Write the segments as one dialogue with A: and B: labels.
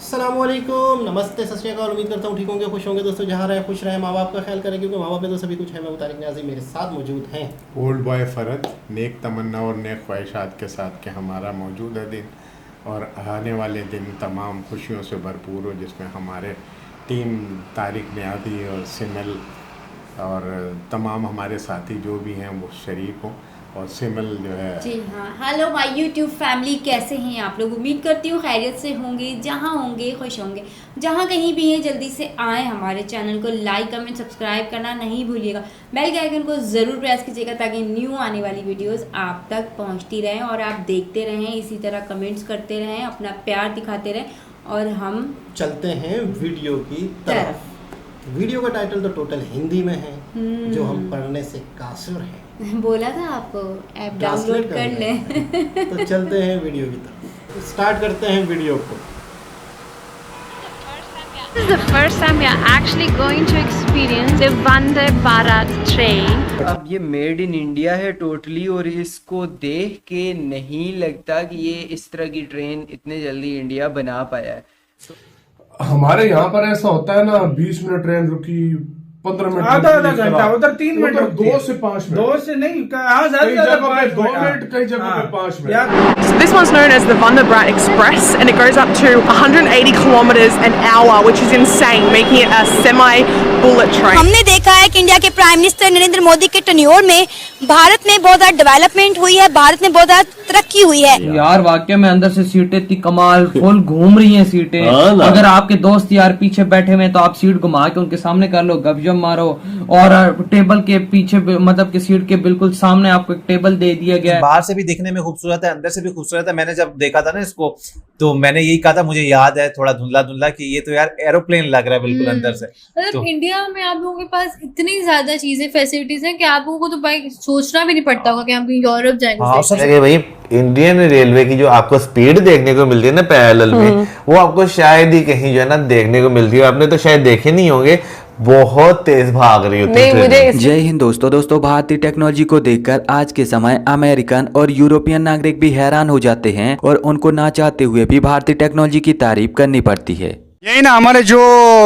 A: अस्सलामुअलैकुम, नमस्ते, सत श्री अकाल। उम्मीद करता हूँ ठीक होंगे, खुश होंगे दोस्तों। जहाँ रहे खुश रहे, माँ बाप का ख्याल करें, क्योंकि माँ बाप में तो सभी कुछ है। मैं तारिक न्याज़ी, मेरे साथ मौजूद हैं
B: ओल्ड बॉय फ़रद, नेक तमन्ना और नेक ख्वाहिशात के साथ कि हमारा मौजूदा दिन और आने वाले दिन तमाम खुशियों से भरपूर हो, जिसमें हमारे टीम तारिक न्याज़ी और सिमल और तमाम हमारे साथी जो भी हैं वो शरीक हों। और सिमल जो है
C: जी हाँ, हेलो माय यूट्यूब फैमिली, कैसे हैं आप लोग? उम्मीद करती हूँ खैरियत से होंगे, जहाँ होंगे खुश होंगे। जहाँ कहीं भी हैं जल्दी से आएँ, हमारे चैनल को लाइक कमेंट सब्सक्राइब करना नहीं भूलिएगा। बेल के आइकन को ज़रूर प्रेस कीजिएगा ताकि न्यू आने वाली वीडियोस आप तक पहुँचती रहें और आप देखते रहें, इसी तरह कमेंट्स करते रहें, अपना प्यार दिखाते रहें और हम
A: चलते हैं वीडियो की तरफ। वीडियो का टाइटल तो टोटल हिंदी में है, जो हम पढ़ने से कासुर हैं।
C: बोला था आपको ऐप डाउनलोड कर लें।
A: तो चलते हैं वीडियो की तरफ, स्टार्ट करते हैं वीडियो को।
D: This is the first time we are actually going to experience the Vande Bharat train.
E: अब ये मेड इन इंडिया है टोटली, और इसको देख के नहीं लगता कि ये इस तरह की ट्रेन इतने जल्दी इंडिया बना पाया है।
F: हमारे यहाँ पर ऐसा होता है ना, 20 मिनट ट्रेन रुकी, 15 मिनट
G: आधा घंटा, उधर 3 मिनट,
F: 2 से 5 मिनट,
G: 2 से नहीं, हाँ
F: कई
G: ज्यादा
F: जगह पे 2
G: 5
F: मिनट, कई जगह पे 5 minute.
G: Minute.
H: So this one's known as the Vande Bharat Express, and it goes up to 180 kilometers an hour, which is insane, making it a semi-bullet train.
I: हमने देखा है कि इंडिया के प्राइम मिनिस्टर नरेंद्र मोदी के tenure में भारत में बहुत ज्यादा डेवलपमेंट हुई है, भारत में बहुत ज्यादा तरक्की हुई है।
E: यार वाकई में अंदर से सीटें इतनी कमाल फुल घूम रही हैं सीटें। अगर आपके दोस्त यार पीछे बैठे हुए तो आप सीट घुमा के उनके सामने कर लो, गपशप मारो। और टेबल के पीछे मतलब कि सीट के बिल्कुल सामने आपको एक टेबल दे दिया गया है।
J: बाहर से भी दिखने में खूबसूरत है, अंदर से भी खूबसूरत है। मैंने जब देखा था ना इसको, तो मैंने यही कहा था, मुझे याद है थोड़ा धुंधला धुंधला कि ये तो यार एरोप्लेन लग रहा है बिल्कुल अंदर से।
K: मतलब
J: तो
K: इंडिया में आप लोगों के पास इतनी ज्यादा चीजें फैसिलिटीज हैं कि आप लोगों को तो भाई सोचना भी नहीं पड़ता होगा कि हम कहीं यूरोप जाएंगे।
L: भाई इंडियन रेलवे की जो आपको स्पीड देखने को मिलती है ना पैरेलल में, वो आपको शायद ही कहीं जो है ना देखने को मिलती है। आपने तो शायद देखे नहीं होंगे, बहुत तेज भाग रही होती है।
M: जय हिंद दोस्तों, भारतीय टेक्नोलॉजी को देखकर आज के समय अमेरिकन और यूरोपियन नागरिक भी हैरान हो जाते हैं और उनको ना चाहते हुए भी भारतीय टेक्नोलॉजी की तारीफ करनी पड़ती है।
N: यही ना, हमारे जो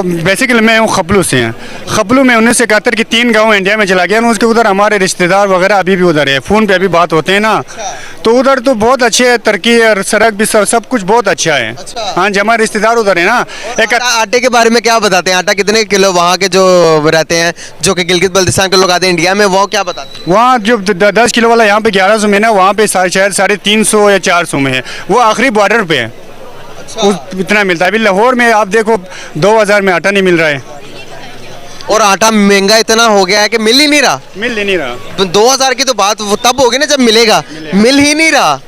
N: बेसिकली मैं हूँ खपलू से हैं। खपलू में 1971 की 3 गांव इंडिया में चला गया, उसके उधर हमारे रिश्तेदार वगैरह अभी भी उधर है, फ़ोन पे अभी बात होते हैं ना। तो उधर तो बहुत अच्छे है, तरक्की और सड़क भी सब कुछ बहुत अच्छा है। हाँ जी, हमारे रिश्तेदार उधर है ना। एक
J: आटे के बारे में क्या बताते हैं? आटा कितने किलो वहाँ के जो रहते हैं, जो कि गिलगित बल्तिस्तान के लोग आते हैं इंडिया में, वो क्या बताते हैं?
N: वहाँ जो 10 किलो वाला यहाँ पे 1100 में ना, वहाँ पे शायद 350 या 400 में है। वो आखिरी बॉर्डर पे है, इतना मिलता है। अभी लाहौर में आप देखो 2000 में आटा नहीं मिल रहा है,
J: और आटा महंगा इतना हो गया है कि मिल ही नहीं रहा। 2000 की तो बात वो तब होगी ना जब मिलेगा, मिल ही नहीं रहा।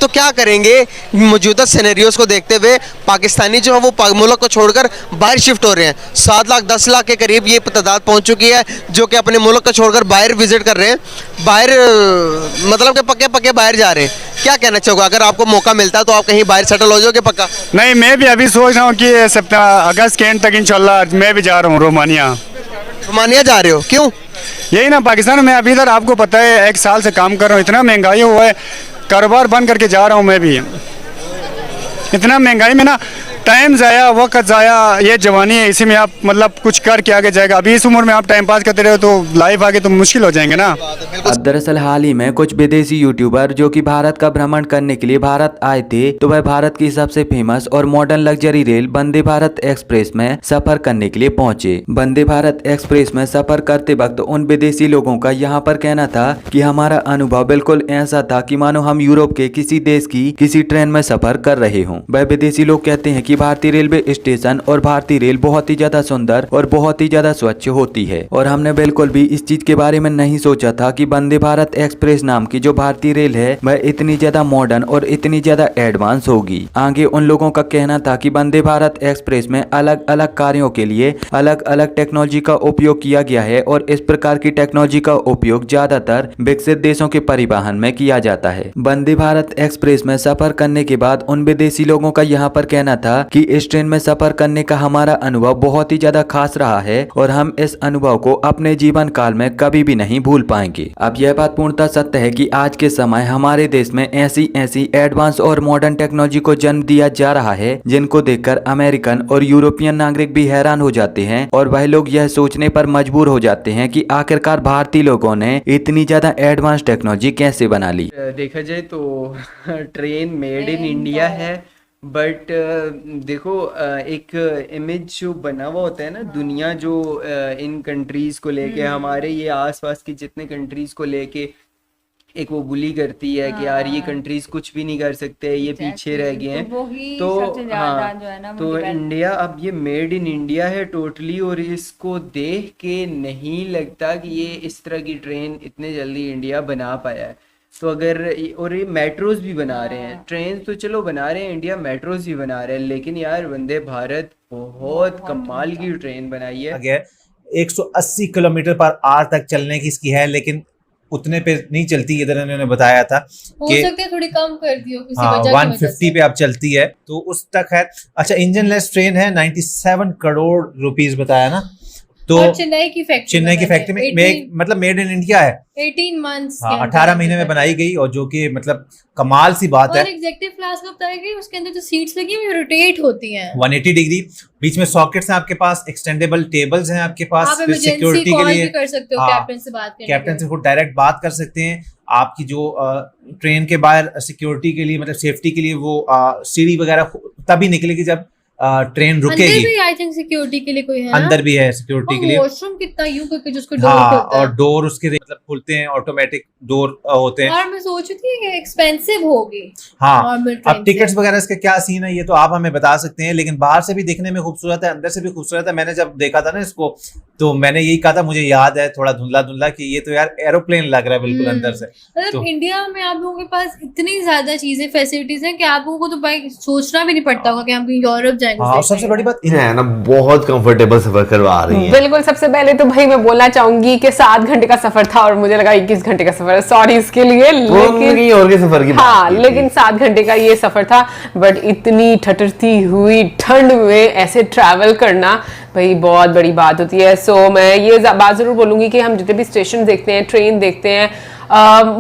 J: तो क्या करेंगे? मौजूदा सिनेरियोस को देखते हुए पाकिस्तानी जो है वो मुल्क को छोड़कर बाहर शिफ्ट हो रहे हैं। 7 लाख 10 लाख के करीब ये तादाद पहुंच चुकी है जो कि अपने मुल्क को छोड़कर बाहर विजिट कर रहे हैं, बाहर मतलब कि पक्के बाहर जा रहे हैं। क्या कहना चाहोगे? अगर आपको मौका मिलता है तो आप कहीं बाहर सेटल हो जाओगे पक्का?
N: नहीं, मैं भी अभी सोच रहा हूँ कि अगस्त के एंड तक इंशाल्लाह मैं भी जा रहा हूँ रोमानिया
J: जा रहे हो? क्यों?
N: यही ना, पाकिस्तान में अभी इधर आपको पता है 1 साल से काम कर रहा हूँ, इतना महंगाई हुआ है, कारोबार बंद करके जा रहा हूँ मैं भी। इतना महंगाई में ना टाइम ज़ाया, वक्त ज़ाया, ये जवानी है, इसी में आप मतलब कुछ करके आगे जाएगा। अभी इस उम्र में आप टाइम पास करते रहे तो लाइफ आगे तो मुश्किल हो जाएंगे ना।
M: अब दरअसल हाल ही में कुछ विदेशी यूट्यूबर जो कि भारत का भ्रमण करने के लिए भारत आए थे, तो वह भारत की सबसे फेमस और modern luxury rail Vande Bharat express में सफर करने के लिए पहुंचे। वंदे भारत एक्सप्रेस में सफर करते वक्त उन विदेशी लोगों का यहाँ पर कहना था कि हमारा अनुभव बिल्कुल ऐसा था कि मानो हम यूरोप के किसी देश की किसी ट्रेन में सफर कर रहे हों। वह विदेशी लोग कहते हैं कि भारतीय रेलवे स्टेशन और भारतीय रेल बहुत ही ज्यादा सुंदर और बहुत ही ज्यादा स्वच्छ होती है, और हमने बिल्कुल भी इस चीज के बारे में नहीं सोचा था कि वंदे भारत एक्सप्रेस नाम की जो भारतीय रेल है वह इतनी ज्यादा मॉडर्न और इतनी ज्यादा एडवांस होगी। आगे उन लोगों का कहना था कि वंदे भारत एक्सप्रेस में अलग अलग कार्यों के लिए अलग अलग टेक्नोलॉजी का उपयोग किया गया है, और इस प्रकार की टेक्नोलॉजी का उपयोग ज्यादातर विकसित देशों के परिवहन में किया जाता है। वंदे भारत एक्सप्रेस में सफर करने के बाद उन विदेशी लोगों का यहाँ पर कहना था कि इस ट्रेन में सफर करने का हमारा अनुभव बहुत ही ज्यादा खास रहा है और हम इस अनुभव को अपने जीवन काल में कभी भी नहीं भूल पाएंगे। अब यह बात पूर्णतः सत्य है कि आज के समय हमारे देश में ऐसी एडवांस और मॉडर्न टेक्नोलॉजी को जन्म दिया जा रहा है जिनको देखकर अमेरिकन और यूरोपियन नागरिक भी हैरान हो जाते हैं और वह लोग यह सोचने पर मजबूर हो जाते हैं कि आखिरकार भारतीय लोगों ने इतनी ज्यादा एडवांस टेक्नोलॉजी कैसे बना ली।
O: देखा जाए तो ट्रेन मेड इन इंडिया है, बट देखो एक इमेज जो बना हुआ होता है ना, दुनिया जो इन कंट्रीज को लेके, हमारे ये आसपास की जितने कंट्रीज को लेके एक वो बुली करती है कि यार ये कंट्रीज कुछ भी नहीं कर सकते, ये पीछे रह गए हैं। तो हाँ, तो इंडिया अब ये मेड इन इंडिया है टोटली, और इसको देख के नहीं लगता कि ये इस तरह की ट्रेन इतने जल्दी इंडिया बना पाया है। तो अगर और ये मेट्रोज भी बना रहे हैं, ट्रेन तो चलो बना रहे हैं, इंडिया मेट्रोज भी बना रहे हैं, लेकिन यार वंदे भारत बहुत कमाल की ट्रेन बनाई है।
P: 180 किलोमीटर पर आवर तक चलने की इसकी है, लेकिन उतने पे नहीं चलती। इधर इन्होंने बताया था
K: कि थोड़ी कम कर दी हो किसी
P: वजह 150 पे अब चलती है, तो उस तक है। अच्छा, इंजन लेस ट्रेन है, 97 करोड़ रुपीस बताया ना। तो
K: चेन्नई की फैक्ट्री
P: में मतलब मेड इन इंडिया है,
K: 18 मंथ्स,
P: 18 महीने में बनाई गई, और जो कि मतलब कमाल सी बात है।
K: और एग्जीक्यूटिव क्लास का बताया गया, उसके अंदर जो सीट्स लगी हुई रोटेट होती हैं
P: 180 डिग्री, बीच में सॉकेट्स हैं आपके पास, एक्सटेंडेबल टेबल्स हैं आपके पास,
K: फिर सिक्योरिटी के लिए कर सकते हो, कैप्टन
P: से खुद डायरेक्ट बात कर सकते हैं। आपकी जो ट्रेन के बाहर सिक्योरिटी के लिए, मतलब सेफ्टी के लिए वो सीढ़ी वगैरह तभी निकलेगी जब ट्रेन रुकेगी।
K: अंदर भी आई थिंक सिक्योरिटी के लिए कोई है,
P: अंदर भी है सिक्योरिटी के लिए।
K: वॉशरूम कितना यूं करके जिसको डोर खुलता है,
P: और डोर उसके मतलब खुलते हैं, ऑटोमेटिक डोर होते हैं।
K: और मैं सोच रही थी कि एक्सपेंसिव होगी।
P: हाँ, अब टिकट्स वगैरह इसके क्या सीन है ये तो आप हमें बता सकते हैं, लेकिन बाहर से भी देखने में खूबसूरत है, अंदर से भी खूबसूरत है। मैंने जब देखा था ना इसको, तो मैंने यही कहा था, मुझे याद है थोड़ा धुंधला धुंधला कि ये तो यार एरोप्लेन लग रहा है बिल्कुल अंदर से।
K: मतलब इंडिया में आप लोगों के पास इतनी ज्यादा चीजें, फैसिलिटीज हैं कि आप लोगों को तो भाई सोचना भी नहीं पड़ता होगा कि हम कहीं यूरोप जाएंगे।
P: सबसे बड़ी बात
L: है ना, बहुत कंफर्टेबल सफर करवा रही है।
H: बिल्कुल, सबसे पहले तो भाई मैं बोलना चाहूंगी कि 7 घंटे का सफर था और मुझे लगा 21 घंटे का सफर है, सॉरी इसके लिए, लेकिन
L: और के सफर की
H: हाँ, लेकिन 7 घंटे का ये सफर था। बट इतनी ठठरती हुई ठंड में ऐसे ट्रैवल करना भाई बहुत बड़ी बात होती है। सो मैं ये बात जरूर बोलूंगी कि हम जितने भी स्टेशन देखते हैं, ट्रेन देखते हैं,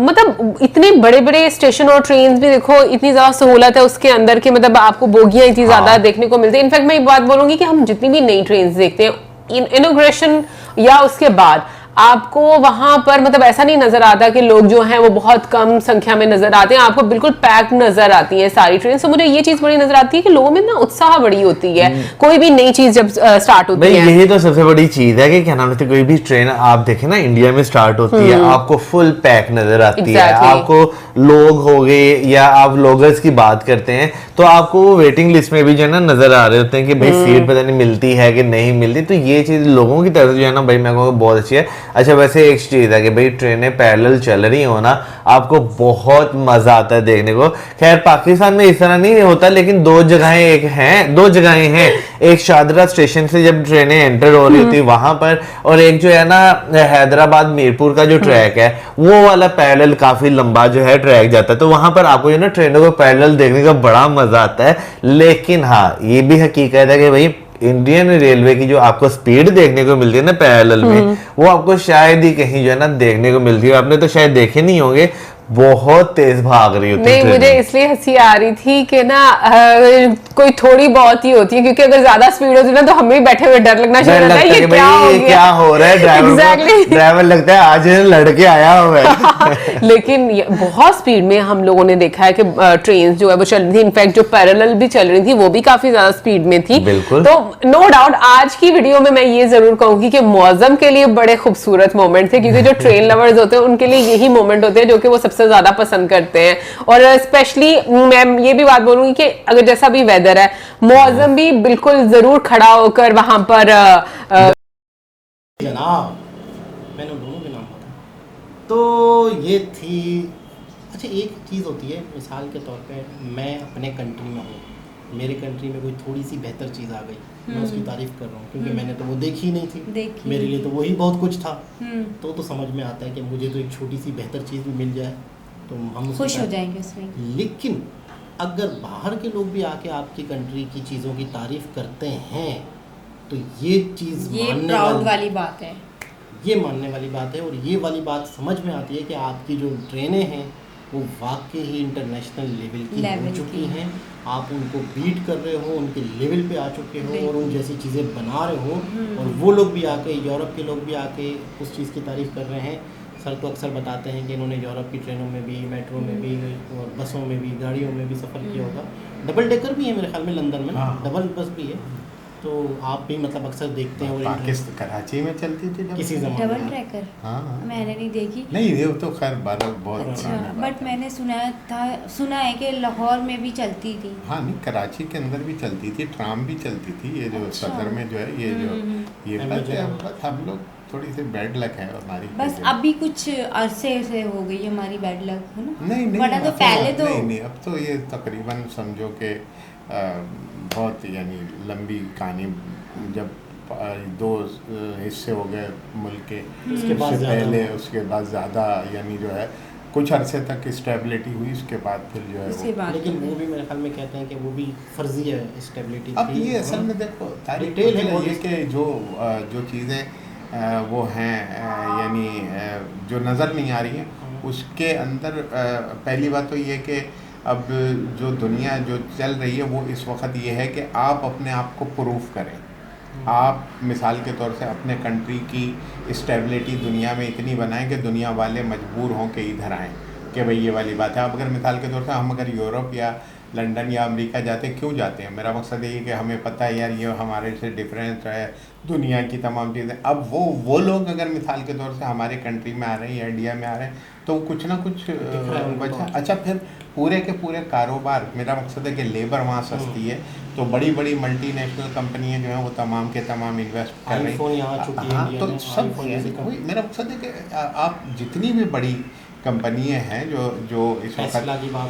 H: मतलब इतने बड़े बड़े स्टेशन और ट्रेन भी देखो, इतनी ज्यादा सहूलत है उसके अंदर कि मतलब आपको बोगियां इतनी ज्यादा देखने को मिलती है। इनफैक्ट मैं एक बात बोलूंगी कि हम जितनी भी नई ट्रेन देखते हैं, इनॉग्रेशन या उसके बाद आपको वहां पर मतलब ऐसा नहीं नजर आता कि लोग जो हैं वो बहुत कम संख्या में नजर आते हैं, आपको बिल्कुल पैक नजर आती है सारी ट्रेन। तो मुझे ये चीज बड़ी नजर आती है कि लोगों में ना उत्साह बड़ी होती है कोई भी नई चीज जब स्टार्ट होती है।
L: यही तो सबसे बड़ी चीज है कि क्या नाम है, कोई भी ट्रेन आप देखें ना इंडिया में स्टार्ट होती है, आपको फुल पैक नजर आती है। आपको लोग हो गए या आप लोगर्स की बात करते हैं तो आपको वेटिंग लिस्ट में भी जो है ना नजर आ रहे होते हैं कि भाई सीट पता नहीं मिलती है कि नहीं मिलती। तो ये चीज लोगों की तरफ जो है ना भाई मैं कहूँगा बहुत अच्छी है। अच्छा, वैसे एक चीज है कि भाई ट्रेनें पैरेलल चल रही हो ना, आपको बहुत मजा आता है देखने को। खैर पाकिस्तान में इस तरह नहीं होता, लेकिन दो जगहें हैं, एक शादरा स्टेशन से जब ट्रेनें एंटर हो रही होती है वहां पर, और एक जो है ना हैदराबाद मीरपुर का जो ट्रैक है वो वाला पैरेलल काफी लंबा जो है ट्रैक जाता है, तो वहां पर आपको जो ना ट्रेनों को पैरेलल देखने का बड़ा मजा आता है। लेकिन हाँ, ये भी हकीकत है कि भाई इंडियन रेलवे की जो आपको स्पीड देखने को मिलती है ना पैरेलल में, वो आपको शायद ही कहीं जो है ना देखने को मिलती है। आपने तो शायद देखे नहीं होंगे, बहुत तेज भाग रही होती है।
H: नहीं, मुझे इसलिए हंसी आ रही थी कि ना कोई थोड़ी बहुत ही होती है, क्योंकि अगर ज्यादा स्पीड होती है ना तो हमें बैठे हुए डर लगना शुरू होता है, ये क्या हो
L: रहा है। ड्राइवर लगता है आज लड़के आया हुआ है।
H: लेकिन बहुत स्पीड में हम लोगों ने देखा है कि ट्रेन जो है वो चल रही थी, इनफैक्ट जो पैरेलल भी चल रही थी वो भी काफी ज्यादा स्पीड में थी। तो नो डाउट आज की वीडियो में मैं ये जरूर कहूंगी कि मौसम के लिए बड़े खूबसूरत मोमेंट थे, क्योंकि जो ट्रेन लवर्स होते हैं उनके लिए यही मोमेंट होते हैं जो कि वो सबसे ज्यादा पसंद करते हैं। और स्पेशली मैं ये भी बात बोलूंगी कि अगर जैसा भी वेदर है, मौसम भी बिल्कुल जरूर खड़ा होकर वहां पर
A: जनाब, मैंने दोनों के नाम बताया। तो ये थी। अच्छा, एक चीज़ होती है, मिसाल के तौर पे मैं अपने कंट्री में हूँ, मेरे कंट्री में कोई थोड़ी सी बेहतर चीज़ आ गई, मैं उसकी तारीफ कर रहा हूँ क्योंकि मैंने तो वो देखी नहीं थी, मेरे लिए तो वही बहुत कुछ था। तो समझ में आता है कि मुझे तो एक छोटी सी बेहतर चीज़ भी मिल जाए तो हम
C: खुश हो जाएंगे उसमें।
A: लेकिन अगर बाहर के लोग भी आके आपकी कंट्री की चीज़ों की तारीफ करते हैं तो ये चीज़
C: ये
A: मानने
C: प्राउड वाली बात है,
A: ये मानने वाली बात है। और ये वाली बात समझ में आती है कि आपकी जो ट्रेनें हैं वो वाकई ही इंटरनेशनल लेवल की हो चुकी हैं, आप उनको बीट कर रहे हो, उनके लेवल पे आ चुके हो और उन जैसी चीज़ें बना रहे हो, और वो लोग भी आके, यूरोप के लोग भी आके उस चीज़ की तारीफ़ कर रहे हैं। सर तो अक्सर बताते हैं कि इन्होंने यूरोप की ट्रेनों में भी, मेट्रो में भी और बसों में भी, गाड़ियों में भी सफ़र किया होगा। डबल डेकर भी है मेरे ख्याल में लंदन में, डबल बस भी है, तो आप भी मतलब अक्सर देखते हैं। और
B: पाकिस्तान कराची में चलती थी
A: किसी ज़माने
C: डबल ट्रैकर,
B: हाँ
C: मैंने नहीं देखी।
B: नहीं, ये तो खैर बहुत
C: अच्छा, बट मैंने सुना है कि लाहौर में भी चलती थी।
B: हाँ नहीं, कराची के अंदर भी चलती थी, ट्राम भी चलती थी। ये जो सदर में जो है ये जो ये बस हम लोग थोड़ी सी बैड लक है हमारी,
C: बस अभी कुछ अरसे से हो गई हमारी बैड लक, है ना?
B: नहीं
C: वरना तो पहले तो
B: नहीं, अब तो ये तकरीबन समझो कि बहुत यानी लंबी कहानी, जब दो हिस्से हो गए मुल्क के, उससे पहले उसके बाद ज़्यादा यानी जो है कुछ अरसे तक स्टेबिलिटी हुई, उसके बाद फिर जो है वो,
A: लेकिन वो भी मेरे ख्याल में कहते हैं कि वो भी फर्जी है स्टेबिलिटी।
B: अब ये असल में देखो तारीख है ये कि जो चीज़ें वो हैं यानी जो नज़र नहीं आ रही हैं उसके अंदर पहली बात तो ये कि अब जो दुनिया जो चल रही है वो इस वक्त ये है कि आप अपने आप को प्रूफ करें। आप मिसाल के तौर से अपने कंट्री की स्टेबिलिटी दुनिया में इतनी बनाएं कि दुनिया वाले मजबूर हों कि इधर आएँ, कि भाई ये वाली बात है। अब अगर मिसाल के तौर से हम अगर यूरोप या लंदन या अमेरिका जाते हैं, क्यों जाते हैं? मेरा मकसद ये है कि हमें पता है यार ये हमारे से डिफरेंस है दुनिया की तमाम चीज़ें। अब वो लोग अगर मिसाल के तौर से हमारे कंट्री में आ रहे हैं या इंडिया में आ रहे हैं तो कुछ ना कुछ वजह। अच्छा, फिर पूरे के पूरे कारोबार, मेरा मकसद है कि लेबर वहाँ सस्ती है तो बड़ी बड़ी मल्टीनेशनल कंपनियाँ जो हैं वो तमाम के तमाम इन्वेस्ट कर रही हैं। हाँ, तो सब मेरा मकसद है कि आप जितनी भी बड़ी कंपनियाँ हैं जो इस वक्त,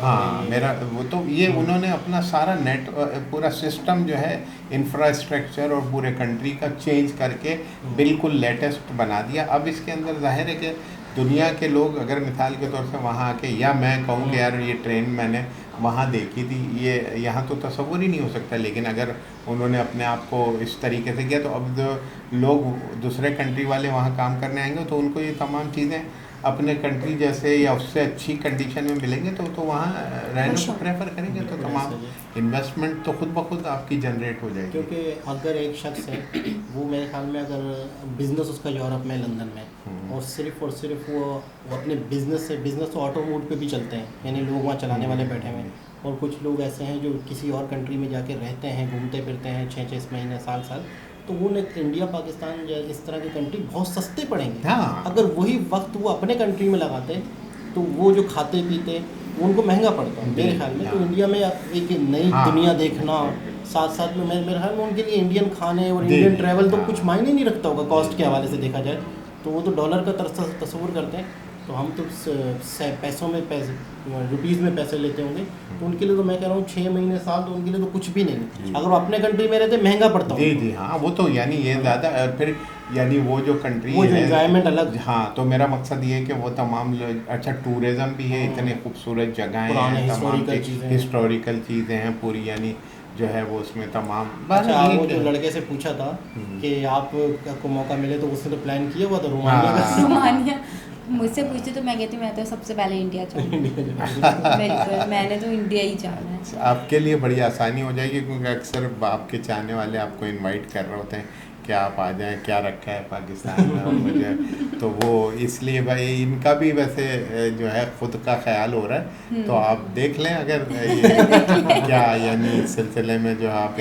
B: हाँ मेरा वो तो ये उन्होंने अपना सारा नेट पूरा सिस्टम जो है इंफ्रास्ट्रक्चर और पूरे कंट्री का चेंज करके बिल्कुल लेटेस्ट बना दिया। अब इसके अंदर जाहिर है कि दुनिया के लोग अगर मिसाल के तौर से वहाँ आके, या मैं कहूँ कि यार ये ट्रेन मैंने वहाँ देखी थी, ये यहाँ तो तस्वुर ही नहीं हो सकता, लेकिन अगर उन्होंने अपने आप को इस तरीके से किया तो अब जो लोग दूसरे कंट्री वाले वहाँ काम करने आएंगे तो उनको ये तमाम चीज़ें अपने कंट्री जैसे या उससे अच्छी कंडीशन में मिलेंगे तो वहाँ रहने को प्रेफर करेंगे, तो तमाम इन्वेस्टमेंट तो खुद ब खुद आपकी जनरेट हो जाएगी।
A: क्योंकि अगर एक शख्स है वो मेरे ख्याल में अगर बिज़नेस उसका यूरोप में, लंदन में, और सिर्फ वो अपने बिज़नेस तो ऑटो मोड पे भी चलते हैं, यानी लोग वहाँ चलाने वाले बैठे हुए हैं, और कुछ लोग ऐसे हैं जो किसी और कंट्री में जाके रहते हैं, घूमते फिरते हैं 6-6 महीने, साल, तो वो इंडिया पाकिस्तान इस तरह की कंट्री बहुत सस्ते पड़ेंगे।
B: हाँ।
A: अगर वही वक्त वो अपने कंट्री में लगाते तो वो जो खाते पीते वो उनको महंगा पड़ता है मेरे ख्याल में। तो इंडिया में एक नई दुनिया देखना, साथ में मेरे ख्याल में उनके लिए इंडियन खाने और इंडियन ट्रैवल तो कुछ मायने नहीं रखता होगा कॉस्ट के हवाले से देखा जाए तो। वो तो डॉलर का तस्वुर करते हैं, तो हम तो पैसों में रुपीज़ में पैसे लेते होंगे, तो उनके लिए तो मैं कह रहा हूँ 6 महीने, साल तो उनके लिए तो कुछ भी नहीं। अगर वो अपने कंट्री में रहते महंगा पड़ता
B: जी हाँ, वो तो यानी ये ज़्यादा, फिर यानी वो जो कंट्री
A: वो है एनवायरनमेंट अलग।
B: हाँ, तो मेरा मकसद ये है कि वो तमाम अच्छा टूरिज़्म भी है, इतने खूबसूरत जगहें हैं, तमाम हिस्टोरिकल चीज़ें हैं पूरी, यानी जो है वो उसमें तमाम।
A: अच्छा, वो जो लड़के से पूछा था कि आपको मौका मिले तो उसने तो प्लान किया हुआ था
C: रोमानिया। मुझसे पूछते तो मैं कहती मैं तो सबसे पहले इंडिया जाऊँगी। बिल्कुल, मैंने तो इंडिया ही जाना है।
B: आपके लिए बड़ी आसानी हो जाएगी क्योंकि अक्सर आपके चाहने वाले आपको इनवाइट कर रहे होते हैं कि आप आ जाएं, क्या रखा है पाकिस्तान में और मुझे, तो वो इसलिए भाई इनका भी वैसे जो है ख़ुद का ख्याल हो रहा है, तो आप देख लें अगर ये क्या यानी इस सिलसिले में जो आप